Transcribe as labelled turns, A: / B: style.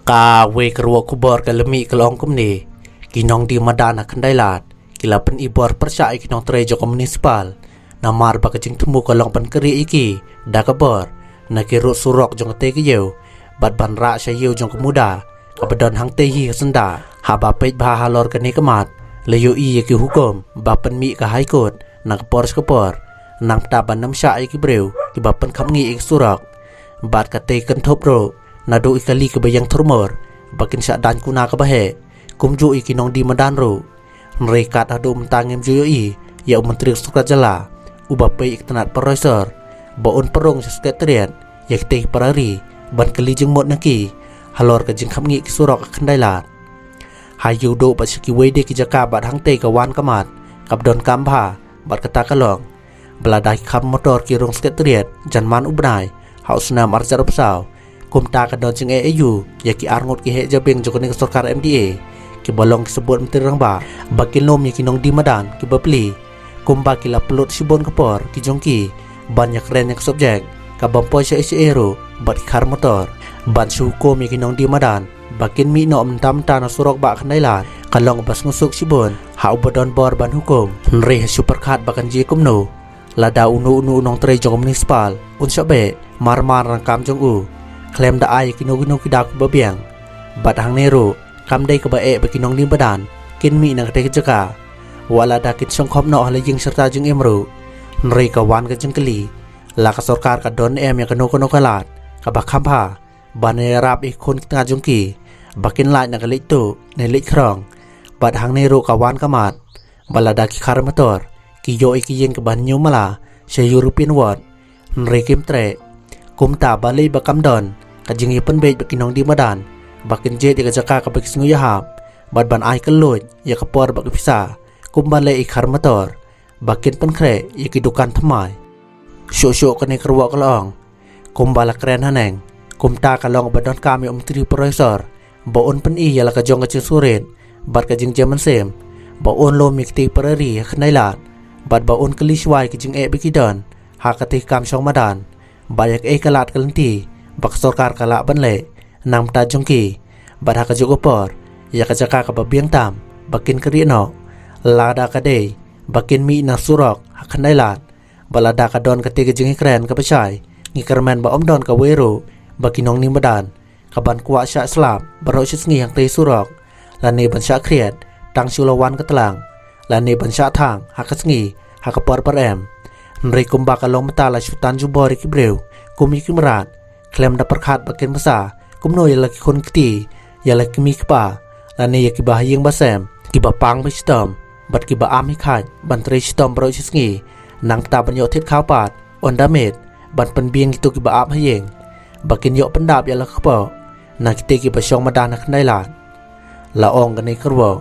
A: กาเวกรัวคุบอร์กลมีกลองกุมเนกินองdi madana kandailat kila pen ibor percaya kinong trejo municipal namar bakajing temu kolong pen keri iki dakabor na kirut surok jong te kiyo bat ban ra sayo jong kemuda kabedon hang te hi senda haba pej bah halor kani kemat leyo i ki hukum bapen mi ka high court na kapor nang taban nam sya iki breu ki bapen khamngi ik surok bat ka te kan thop ro na do ikali ke bayang thurmor bakin sya dan kuna ka bahe kumju iki nong di madan ro rekat adu mentangem juyo i ya menteri sukajala ubape ik tenat profesor baun perong sekretariat yak te parari ban kali jeng mot naki halor ka jeng khamngi ki surok khandailat hayu do pasiki wede ki jaka bat hang te ka wan kamat kabdon kambha bat kata kalong beladai kham motor ki rong sekretariat janman ubnai hausna marjarop saw kumta ka don jeng EU yaki arngot ki he jabeng jokoni sarkar MDA ki bolong sebut menteri rangba bakin lom yaki nong di madan ki bapli kumba ki la pelot sibon kapor ki jongki banyak ren yak subjek ka bampoy sa ero bat khar motor ban su kom yaki nong di madan bakin mi no tam ta na surok ba khandailat kalong bas ngusuk sibon ha ubadon bor ban hukum nre super khat bakan ji kumno lada unu nong tre jong municipal un sabe marmar rangkam jong u klem da ai ki no ki dak babiang bat hang nero kam dai ka ba e ba kinong lim badan kin mi na te jaka wala da kin song khom no hala jing serta jing emru nri ka wan ka jing kali la ka sarkar ka don em ya ka no kalat ka ba kham pha ban e rap ik khon ta jong ki bakin lai na ka lik tu ne lik krong bat hang nero ka wan ka mat bala da ki khar motor ki yo iki yin ka ban nyu mala se european word nri kim tre kum ta bali ba kam don ka jing i pen be ba kinong di madan bakin je di jaka ka bakis nguya hap bad ban ai keloj ya kapor bak pisa kumbale ikhar motor bakin pen kre ya kidukan thamai syo kane kerwa kalong kumbala kren haneng kumta kalong badon kami tri profesor baon pen i ya la ka jong ka suret bad ka jing jaman sem baon lo mikti parari khnailat bad baon kelishwai ki jing e bikidon hakati kam shong madan bayak e kalat kalanti bak sarkar kala banle nam ta jongki badha ka jogopor ya ka jaka ka babiang tam bakin kri no lada ka de bakin mi na surok khandailat balada ka don ka te ka jing kren ka pachai ngi kermen ba om don ka wero bakinong ni madan ka ban kwa sha slap baro chis ngi hang te surok la ne ban sha kriet tang chulawan ka tlang la ne ban sha thang hakas ngi hakapor parem nri kumba ka long mata la chutan ju bori ki breu kumi ki marat klem da perkhat bakin masa kumno ya laki kon kti ya laki mi kpa la ne ya ki ba yeng ba sem ki ba pang bi stom bat ki ba am hi khat ban tre stom bro chisngi nang ta ban yo thet khaw pat on da met ban pen bieng ki tu ki ba ap hayeng bakin yo pendap ya la khpo na ki te ki ba shong madan khnai la ong ga ne krwo